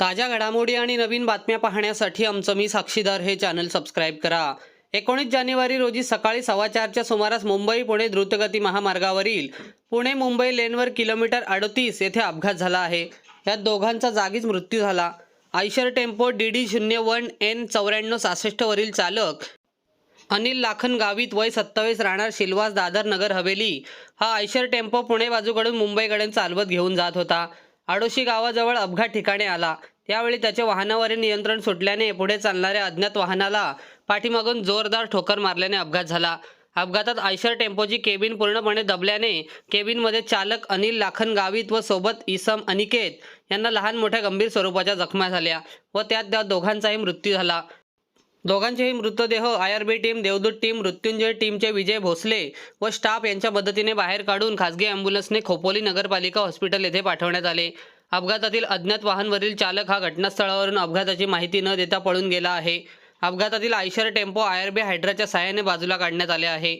ताज्या घडामोडी आणि नवीन बातम्या पाहण्यासाठी आमचं मी साक्षीदार हे चॅनल सबस्क्राईब करा। 19 जानेवारी रोजी सकाळी 4:15च्या सुमारास मुंबई पुणे द्रुतगती महामार्गावरील पुणे मुंबई लेनवर किलोमीटर 38 येथे अपघात झाला आहे। यात दोघांचा जागीच मृत्यू झाला। आयशर टेम्पो DD01N9466 वरील चालक अनिल लाखन गावित वय 27 राहणार शिलवास दादर नगर हवेली हा आयशर टेम्पो पुणे बाजूकडून मुंबईकडे चालवत घेऊन जात होता। आडोशी गावाजवळ अपघात ठिकाणी आला। त्यावेळी त्याच्या वाहनावरील नियंत्रण सुटल्याने पुढे चालणाऱ्या अज्ञात वाहनाला पाठीमागून जोरदार ठोकर मारल्याने अपघात झाला। अपघातात आयशर टेम्पोची केबिन पूर्णपणे दबल्याने केबिनमध्ये चालक अनिल लाखन गावित व सोबत इसम अनिकेत यांना लहान मोठ्या गंभीर स्वरूपाच्या जखमा झाल्या व त्या दोघांचाही मृत्यू झाला। दोघांचेही मृतदेह आयआरबी टीम, देवदूत टीम, मृत्युंजय टीमचे विजय भोसले व स्टाफ यांच्या मदतीने बाहेर काढून खासगी अँब्युलन्सने खोपोली नगरपालिका हॉस्पिटल येथे पाठवण्यात आले। अपघातातील अज्ञात वाहनवरील चालक हा घटनास्थळावरून अपघाताची माहिती न देता पळून गेला आहे। अपघातातील आयशर टेम्पो आयआरबी हायड्राच्या सहाय्याने बाजूला काढण्यात आले आहे।